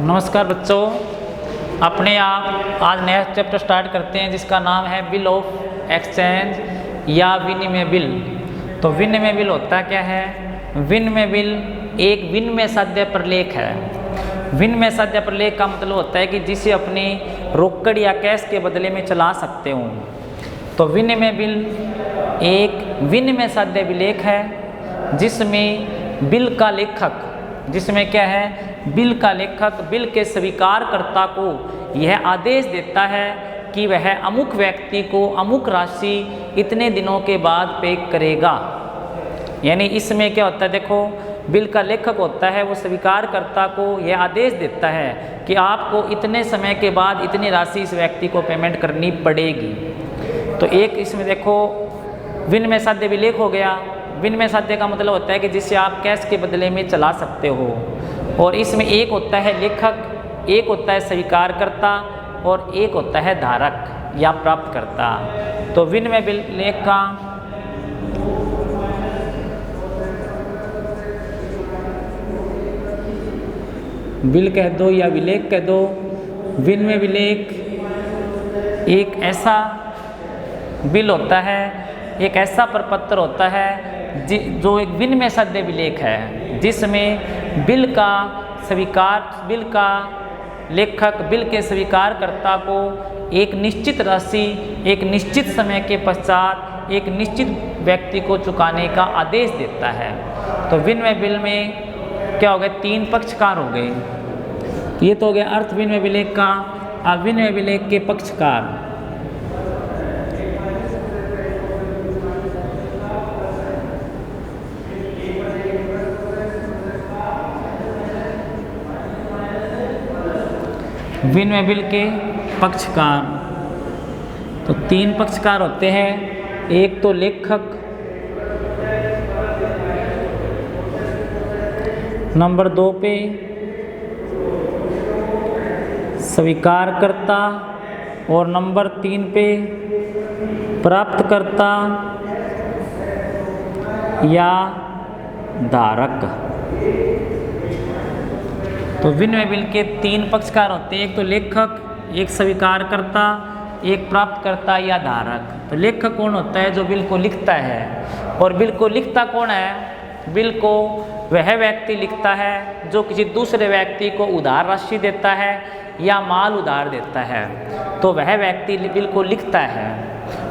नमस्कार बच्चों, अपने आप आज नया चैप्टर स्टार्ट करते हैं जिसका नाम है बिल ऑफ एक्सचेंज या विनिमय बिल। तो विनिमय बिल होता क्या है? विनिमय बिल एक विनिमय साध्य प्रलेख है। विनिमय साध्य प्रलेख का मतलब होता है कि जिसे अपनी रोकड़ या कैश के बदले में चला सकते हो। तो विनिमय बिल एक विनिमय साध्य विलेख है जिसमें बिल का लेखक, जिसमें क्या है, बिल का लेखक बिल के स्वीकारकर्ता को यह आदेश देता है कि वह अमुक व्यक्ति को अमुक राशि इतने दिनों के बाद पे करेगा। यानी इसमें क्या होता है, देखो, बिल का लेखक होता है वो स्वीकारकर्ता को यह आदेश देता है कि आपको इतने समय के बाद इतनी राशि इस व्यक्ति को पेमेंट करनी पड़ेगी। तो एक इसमें देखो विनिमय साध्य विलेख हो गया। विनिमय साध्य का मतलब होता है कि जिससे आप कैश के बदले में चला सकते हो। और इसमें एक होता है लेखक, एक होता है स्वीकारकर्ता और एक होता है धारक या प्राप्तकर्ता। तो विनिमय बिल लेख का बिल कह दो या विलेख कह दो। विनिमय विलेख एक ऐसा बिल होता है, एक ऐसा प्रपत्र होता है जो एक विनिमय साध्य विलेख है जिसमें बिल का लेखक बिल के स्वीकारकर्ता को एक निश्चित राशि एक निश्चित समय के पश्चात एक निश्चित व्यक्ति को चुकाने का आदेश देता है। तो विनिमय बिल में क्या हो गए, तीन पक्षकार हो गए। ये तो हो गया अर्थ विनिमय विलेख का। अब विनिमय विलेख के पक्षकार, विनिमय बिल के पक्षकार, तो तीन पक्षकार होते हैं। एक तो लेखक, नंबर 2 पे स्वीकारकर्ता और नंबर 3 पे प्राप्तकर्ता या धारक। तो विनिमय बिल के तीन पक्षकार होते हैं, एक तो लेखक, एक स्वीकारकर्ता, एक प्राप्तकर्ता या धारक। तो लेखक कौन होता है? जो बिल को लिखता है। और बिल को लिखता कौन है? बिल को वह व्यक्ति लिखता है जो किसी दूसरे व्यक्ति को उधार राशि देता है या माल उधार देता है, तो वह व्यक्ति बिल को लिखता है।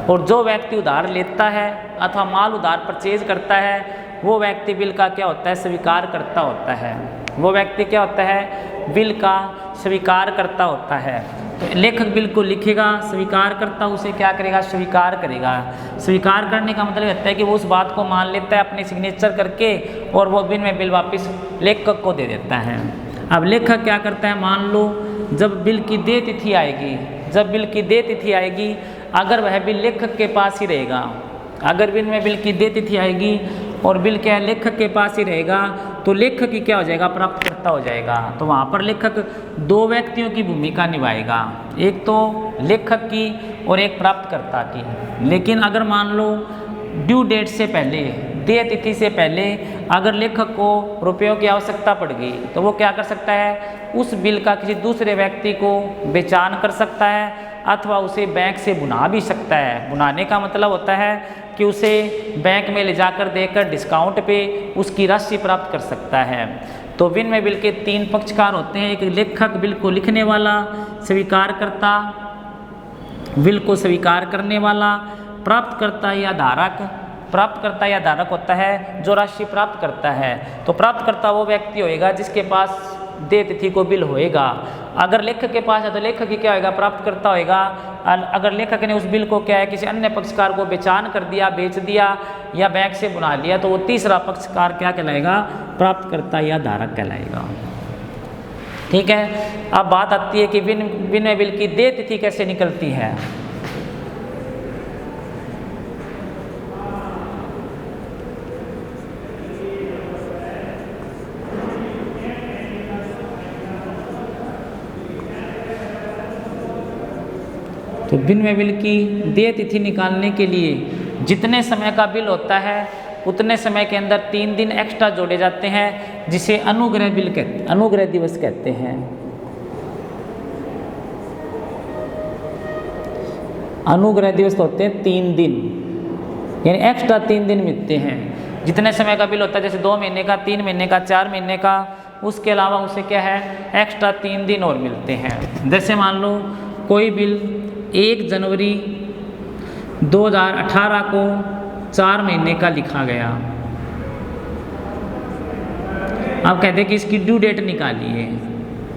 और जो व्यक्ति उधार लेता है अथवा माल उधार परचेज करता है वो व्यक्ति बिल का क्या होता है? स्वीकारकर्ता होता है। वो व्यक्ति क्या होता है? बिल का स्वीकारकर्ता होता है। तो लेखक बिल को लिखेगा, स्वीकारकर्ता उसे क्या करेगा? स्वीकार करेगा। स्वीकार करने का मतलब होता है कि वो उस बात को मान लेता है अपने सिग्नेचर करके और वो विनिमय बिल वापस लेखक को दे देता है। अब लेखक क्या करता है? मान लो जब बिल की देय तिथि आएगी, जब बिल की देय तिथि आएगी, अगर वह बिल लेखक के पास ही रहेगा, अगर विनिमय बिल की देय तिथि आएगी और बिल क्या है लेखक के पास ही रहेगा, तो लेखक ही क्या हो जाएगा? प्राप्तकर्ता हो जाएगा। तो वहाँ पर लेखक दो व्यक्तियों की भूमिका निभाएगा, एक तो लेखक की और एक प्राप्तकर्ता की। लेकिन अगर मान लो ड्यू डेट से पहले, देय तिथि से पहले अगर लेखक को रुपयों की आवश्यकता पड़ गई तो वो क्या कर सकता है? उस बिल का किसी दूसरे व्यक्ति को बेचान कर सकता है अथवा उसे बैंक से बुना भी सकता है। बुनाने का मतलब होता है कि उसे बैंक में ले जाकर देकर डिस्काउंट पे उसकी राशि प्राप्त कर सकता है। तो विनिमय बिल के तीन पक्षकार होते हैं, एक लेखक बिल को लिखने वाला, स्वीकारकर्ता बिल को स्वीकार करने वाला, प्राप्तकर्ता या धारक। प्राप्तकर्ता या धारक होता है जो राशि प्राप्त करता है। तो प्राप्तकर्ता वो व्यक्ति होएगा जिसके पास देय तिथि को बिल होएगा। अगर लेखक के पास है तो लेखक ही क्या होएगा? प्राप्तकर्ता होएगा। अगर लेखक ने उस बिल को क्या है किसी अन्य पक्षकार को बेचान कर दिया, बेच दिया या बैंक से बुना लिया, तो वो तीसरा पक्षकार क्या कहलाएगा? प्राप्तकर्ता या धारक कहलाएगा। ठीक है। अब बात आती है कि विनिमय बिल की देय तिथि कैसे निकलती है। तो विनिमय बिल की देय तिथि निकालने के लिए जितने समय का बिल होता है उतने समय के अंदर 3 दिन एक्स्ट्रा जोड़े जाते हैं, जिसे अनुग्रह बिल कहते, अनुग्रह दिवस कहते हैं। अनुग्रह दिवस होते हैं 3 दिन, यानी एक्स्ट्रा 3 दिन मिलते हैं। जितने समय का बिल होता है, जैसे 2 महीने का, 3 महीने का, 4 महीने का, उसके अलावा उसे क्या है एक्स्ट्रा 3 दिन और मिलते हैं। जैसे मान लो कोई बिल 1 जनवरी 2018 को 4 महीने का लिखा गया। अब कहते हैं कि इसकी ड्यू डेट निकालिए।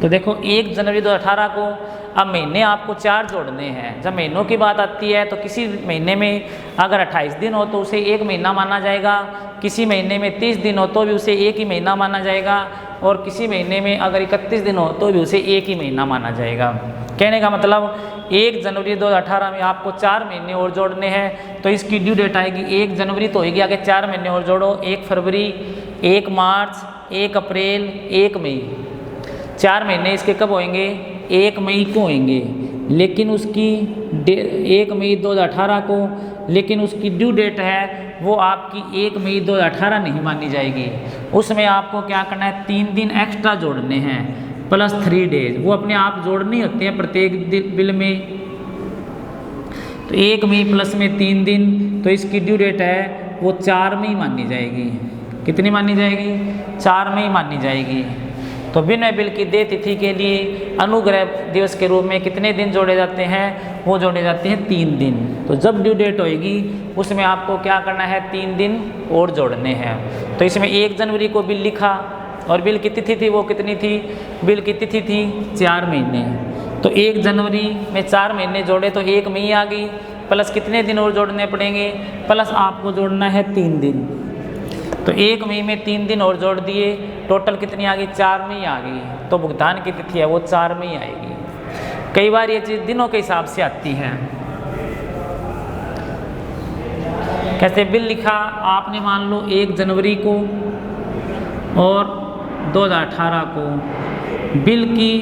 तो देखो 1 जनवरी 2018 को, अब महीने आपको 4 जोड़ने हैं। जब महीनों की बात आती है तो किसी महीने में अगर 28 दिन हो तो उसे 1 महीना माना जाएगा, किसी महीने में 30 दिन हो तो भी उसे 1 ही महीना माना जाएगा, और किसी महीने में अगर 31 दिन हो तो भी उसे 1 ही महीना माना जाएगा। कहने का मतलब 1 जनवरी 2018 में आपको 4 महीने और जोड़ने हैं, तो इसकी ड्यू डेट आएगी 1 जनवरी तो होगी, आगे 4 महीने और जोड़ो, 1 फरवरी, 1 मार्च, 1 अप्रैल, 1 मई। 4 महीने इसके कब होंगे? 1 मई को होंगे, लेकिन उसकी 1 मई 2018 को, लेकिन उसकी ड्यू डेट है वो आपकी 1 मई 2018 नहीं मानी जाएगी। उसमें आपको क्या करना है, 3 दिन एक्स्ट्रा जोड़ने हैं प्लस 3 डेज, वो अपने आप जोड़नी होते हैं प्रत्येक बिल में। तो 1 मई प्लस में 3 दिन, तो इसकी ड्यू डेट है वो 4 मई मानी जाएगी। कितनी मानी जाएगी? 4 मई मानी जाएगी। तो विनिमय बिल की देय तिथि के लिए अनुग्रह दिवस के रूप में कितने दिन जोड़े जाते हैं? वो जोड़े जाते हैं 3 दिन। तो जब ड्यू डेट होएगी उसमें आपको क्या करना है, 3 दिन और जोड़ने हैं। तो इसमें 1 जनवरी को बिल लिखा और बिल की तिथि थी वो कितनी थी? बिल की तिथि थी 4 महीने। तो 1 जनवरी में 4 महीने जोड़े तो 1 मई आ गई, प्लस कितने दिन और जोड़ने पड़ेंगे? प्लस आपको जोड़ना है 3 दिन। तो 1 मई में 3 दिन और जोड़ दिए, टोटल कितनी आ गई? 4 मई आ गई। तो भुगतान की तिथि है वो 4 मई आएगी। कई बार ये चीज़ दिनों के हिसाब से आती है। कैसे? बिल लिखा आपने मान लो 1 जनवरी को और 2018 को, बिल की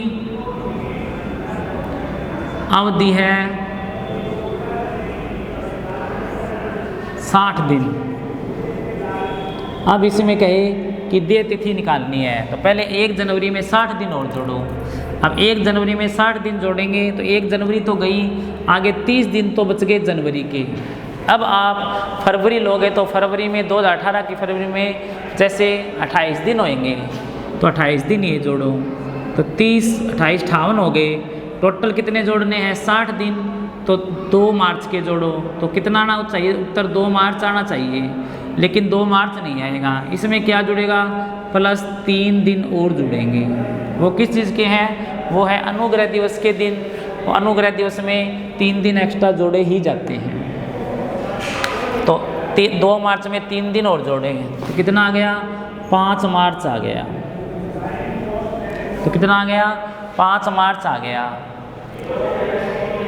अवधि है 60 दिन। अब इसमें कहे कि देय तिथि निकालनी है, तो पहले 1 जनवरी में 60 दिन और जोड़ो। अब 1 जनवरी में 60 दिन जोड़ेंगे तो 1 जनवरी तो गई, आगे 30 दिन तो बच गए जनवरी के। अब आप फरवरी लोगे तो फरवरी में 2018 की फरवरी में जैसे 28 दिन होंगे, तो 28 दिन ये जोड़ो, तो 30, 28, 58 हो गए। टोटल कितने जोड़ने हैं? 60 दिन। तो 2 मार्च के जोड़ो, तो कितना आना चाहिए? उत्तर 2 मार्च आना चाहिए, लेकिन 2 मार्च नहीं आएगा। इसमें क्या जुड़ेगा? प्लस 3 दिन और जुड़ेंगे। वो किस चीज़ के हैं? वो है अनुग्रह दिवस के दिन। और अनुग्रह दिवस में 3 दिन एक्स्ट्रा जोड़े ही जाते हैं। तो 2 मार्च में 3 दिन और जोड़ेंगे तो कितना आ गया? 5 मार्च आ गया। तो कितना आ गया? 5 मार्च आ गया।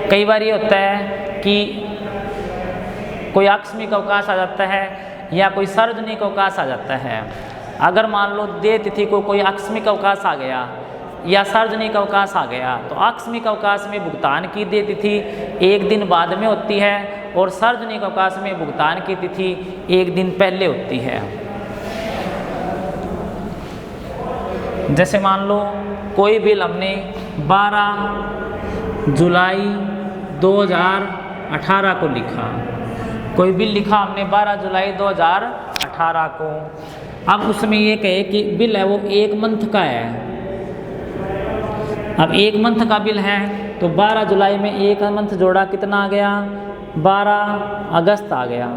कई बार ये होता है कि कोई आकस्मिक अवकाश आ जाता है या कोई सार्वजनिक अवकाश आ जाता है। अगर मान लो देय तिथि को कोई आकस्मिक अवकाश आ गया या सार्वजनिक अवकाश आ गया, तो आकस्मिक अवकाश में भुगतान की देय तिथि 1 दिन बाद में होती है और सार्वजनिक अवकाश में भुगतान की तिथि 1 दिन पहले होती है। जैसे मान लो कोई बिल हमने 12 जुलाई 2018 को लिखा, कोई बिल लिखा हमने 12 जुलाई 2018 को। अब उसमें ये कहे कि बिल है वो 1 मंथ का है। अब 1 मंथ का बिल है तो 12 जुलाई में 1 मंथ जोड़ा, कितना आ गया? 12 अगस्त आ गया।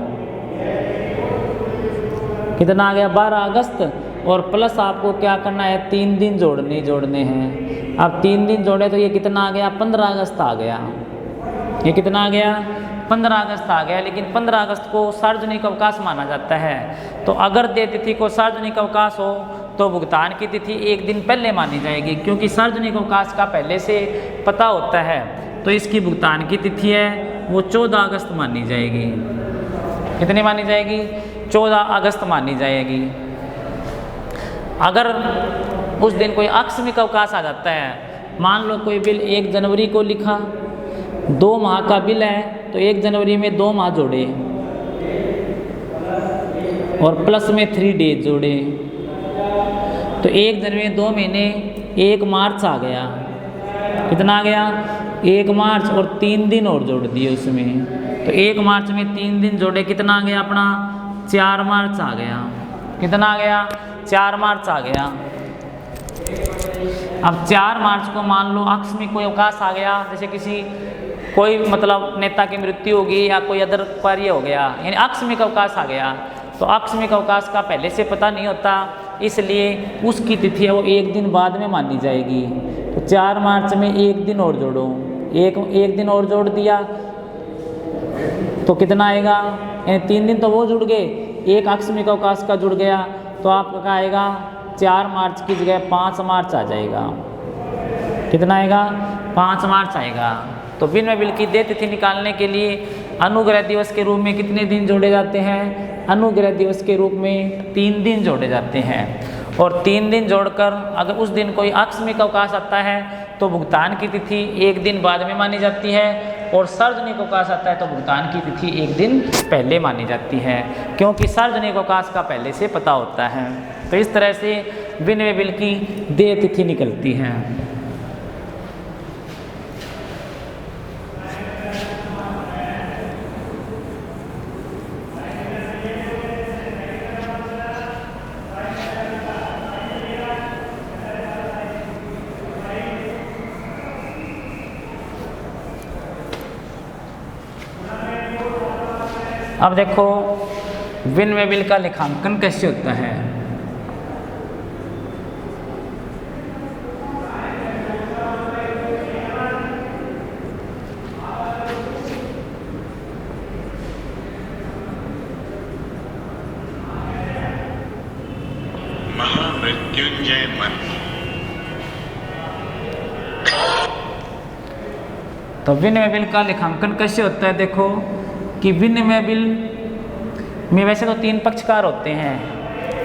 कितना आ गया? 12 अगस्त। और प्लस आपको क्या करना है? 3 दिन जोड़ने हैं। अब 3 दिन जोड़े तो ये कितना आ गया? 15 अगस्त आ गया। ये कितना आ गया? 15 अगस्त आ गया। लेकिन 15 अगस्त को सार्वजनिक अवकाश माना जाता है। तो अगर देय तिथि को सार्वजनिक अवकाश हो तो भुगतान की तिथि 1 दिन पहले मानी जाएगी, क्योंकि सार्वजनिक अवकाश का पहले से पता होता है। तो इसकी भुगतान की तिथि है वो 14 अगस्त मानी जाएगी। कितनी मानी जाएगी? 14 अगस्त मानी जाएगी। अगर उस दिन कोई आकस्मिक अवकाश आ जाता है, मान लो कोई बिल 1 जनवरी को लिखा, 2 माह का बिल है तो 1 जनवरी में 2 माह जोड़े और प्लस में 3 डेज जोड़े, तो 1 जनवरी में 2 महीने, 1 मार्च आ गया। कितना आ गया? 1 मार्च और 3 दिन और जोड़ दिए उसमें, तो 1 मार्च में 3 दिन जोड़े, कितना आ गया अपना 4 मार्च आ गया। कितना आ गया 4 मार्च आ गया। अब 4 मार्च को मान लो आकस्मिक कोई अवकाश आ गया, जैसे किसी कोई मतलब नेता की मृत्यु होगी या कोई अदर कार्य हो गया, यानी आकस्मिक अवकाश आ गया, तो आकस्मिक अवकाश का पहले से पता नहीं होता, इसलिए उसकी तिथि है वो 1 दिन बाद में मानी जाएगी। तो 4 मार्च में 1 दिन और जोड़ो, एक दिन और जोड़ दिया तो कितना आएगा, यानी 3 दिन तो वो जुड़ गए, एक आकस्मिक अवकाश का जुड़ गया, तो आपका क्या आएगा 4 मार्च की जगह 5 मार्च आ जाएगा। कितना आएगा 5 मार्च आएगा। तो बिन में बिल की देय तिथि निकालने के लिए अनुग्रह दिवस के रूप में कितने दिन जोड़े जाते हैं, अनुग्रह दिवस के रूप में 3 दिन जोड़े जाते हैं। और 3 दिन जोड़कर अगर उस दिन कोई आकस्मिक अवकाश आता है तो भुगतान की तिथि 1 दिन बाद में मानी जाती है, और सार्वजनिक अवकाश आता है तो भुगतान की तिथि 1 दिन पहले मानी जाती है, क्योंकि सार्वजनिक अवकाश का पहले से पता होता है। तो इस तरह से बिन में बिल की देय तिथि निकलती है। अब देखो विन में बिल का लेखांकन कैसे होता है। महामृत्युंजय मंत्र। तो विनिमय बिल का लेखांकन कैसे होता है, देखो कि विनिमय बिल में वैसे तो 3 पक्षकार होते हैं,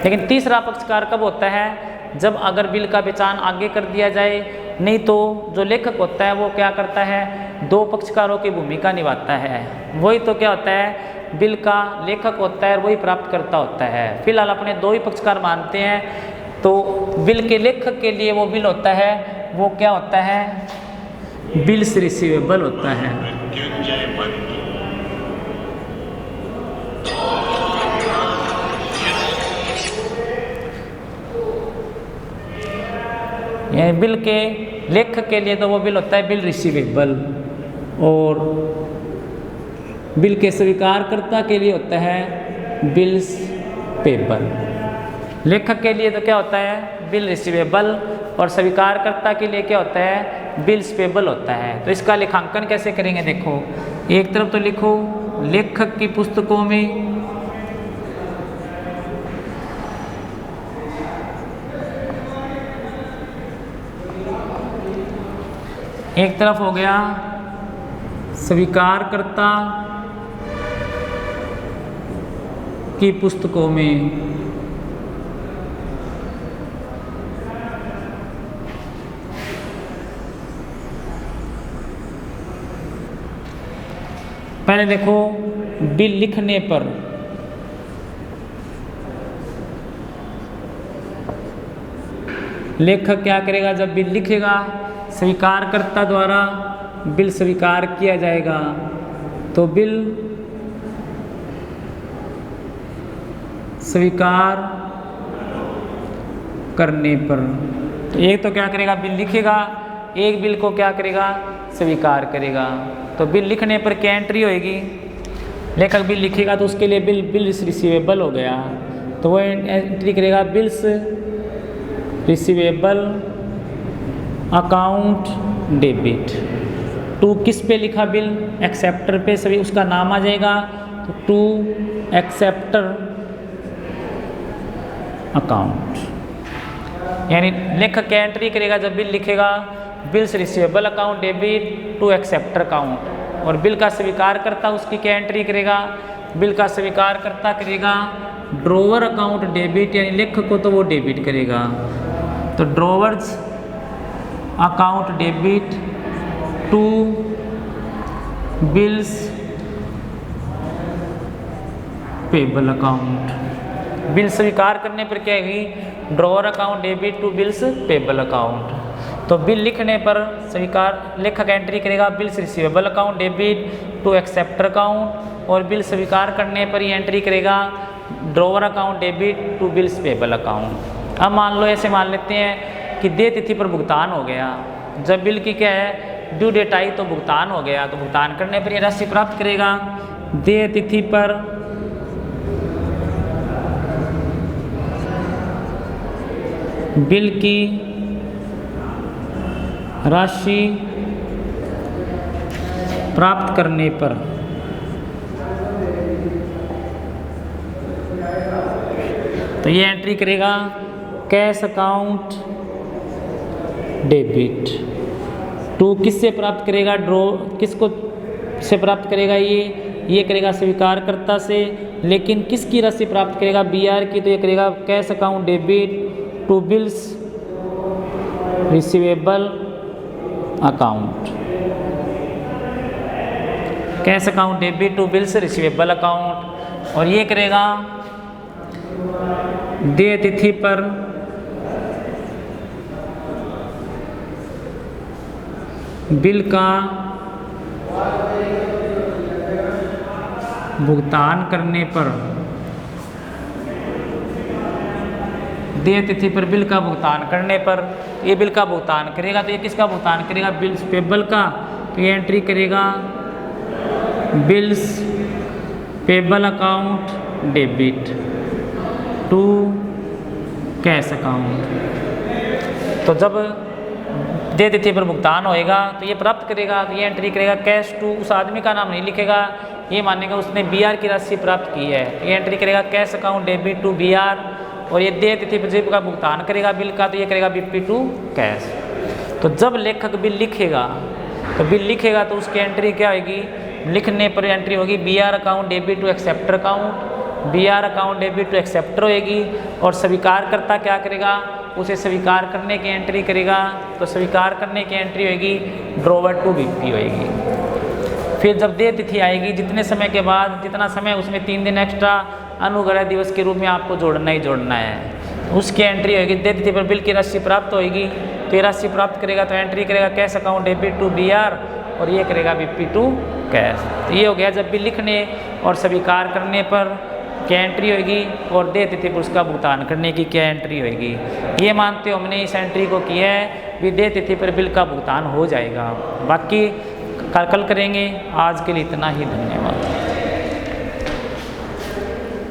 लेकिन तीसरा पक्षकार कब होता है, जब अगर बिल का बेचान आगे कर दिया जाए, नहीं तो जो लेखक होता है वो क्या करता है 2 पक्षकारों की भूमिका निभाता है। वही तो क्या होता है बिल का लेखक होता है और वही प्राप्तकर्ता होता है। फिलहाल अपने 2 ही पक्षकार मानते हैं, तो बिल के लेखक के लिए वो बिल होता है वो क्या होता है बिल्स रिसीवेबल होता है। मृत्युंजय मंत्र। यानी बिल के लेखक के लिए तो वो बिल होता है बिल रिसीवेबल, और बिल के स्वीकारकर्ता के लिए होता है बिल्स पेबल। लेखक के लिए तो क्या होता है बिल रिसीवेबल, और स्वीकारकर्ता के लिए क्या होता है बिल्स पेबल होता है। तो इसका लेखांकन कैसे करेंगे, देखो एक तरफ तो लिखो लेखक की पुस्तकों में एक तरफ हो गया स्वीकारकर्ता की पुस्तकों में, पहले देखो बिल लिखने पर लेखक क्या करेगा, जब बिल लिखेगा स्वीकारकर्ता द्वारा बिल स्वीकार किया जाएगा, तो बिल स्वीकार करने पर तो एक तो क्या करेगा बिल लिखेगा, एक बिल को क्या करेगा स्वीकार करेगा। तो बिल लिखने पर क्या एंट्री होएगी, लेखक बिल लिखेगा तो उसके लिए बिल्स रिसीवेबल हो गया, तो वो एंट्री करेगा bills receivable account debit to किस पे लिखा बिल एक्सेप्टर पे, सभी उसका नाम आ जाएगा, तो टू एक्सेप्टर अकाउंट। यानी लेखक क्या एंट्री करेगा जब बिल लिखेगा bills receivable account debit to acceptor account, और बिल का स्वीकार करता उसकी क्या एंट्री करेगा, बिल का स्वीकार करता करेगा ड्रॉवर अकाउंट डेबिट, यानी लेखक को तो वो डेबिट करेगा, तो drawers account debit to bills payable account. Bill स्वीकार करने पर क्या होगी drawer account debit to bills payable account. तो तो बिल लिखने पर स्वीकार लेखक एंट्री करेगा bills receivable account debit to acceptor account, और बिल स्वीकार करने पर ही एंट्री करेगा drawer account debit to bills payable account. अब मान लो ऐसे मान लेते हैं कि देय तिथि पर भुगतान हो गया, जब बिल की क्या है ड्यू डेट आई तो भुगतान हो गया, तो भुगतान करने पर यह राशि प्राप्त करेगा। देय तिथि पर बिल की राशि प्राप्त करने पर तो ये एंट्री करेगा कैश अकाउंट डेबिट टू, किससे प्राप्त करेगा किसको से प्राप्त करेगा ये करेगा स्वीकारकर्ता से, लेकिन किसकी राशि प्राप्त करेगा BR की, तो ये करेगा cash account debit to bills receivable account, cash account debit to bills receivable account. और ये करेगा देय तिथि पर बिल का भुगतान करने पर, देय तिथि पर बिल का भुगतान करने पर ये बिल का भुगतान करेगा, तो ये किसका भुगतान करेगा बिल्स पेबल का, तो ये एंट्री करेगा bills payable account debit to cash account. तो जब देय तिथि पर भुगतान होएगा तो ये प्राप्त करेगा, तो ये एंट्री करेगा कैश टू, उस आदमी का नाम नहीं लिखेगा, ये मानेगा उसने BR की राशि प्राप्त की है, ये एंट्री करेगा cash account debit to BR। और ये देय तिथि पर जब का भुगतान करेगा बिल का, तो ये करेगा BP टू कैश। तो जब लेखक बिल लिखेगा तो उसकी एंट्री क्या होगी, लिखने पर एंट्री होगी BR account debit to acceptor account, BR account debit to acceptor होएगी। और स्वीकारकर्ता क्या करेगा, उसे स्वीकार करने की एंट्री करेगा, तो स्वीकार करने की एंट्री होएगी ड्रॉवर टू BP होएगी। फिर जब देय तिथि आएगी जितने समय के बाद, जितना समय उसमें 3 दिन एक्स्ट्रा अनुग्रह दिवस के रूप में आपको जोड़ना ही जोड़ना है, उसकी एंट्री होगी। देय तिथि पर बिल की राशि प्राप्त होएगी, तो ये राशि प्राप्त करेगा तो एंट्री करेगा cash account debit to BR, और ये करेगा BP टू कैश। तो ये हो गया जब बिल लिखने और स्वीकार करने पर क्या एंट्री होगी, और देय तिथि पर उसका भुगतान करने की क्या एंट्री होगी। ये मानते हो हमने इस एंट्री को किया है भी देय तिथि पर बिल का भुगतान हो जाएगा। बाकी कल करेंगे, आज के लिए इतना ही, धन्यवाद।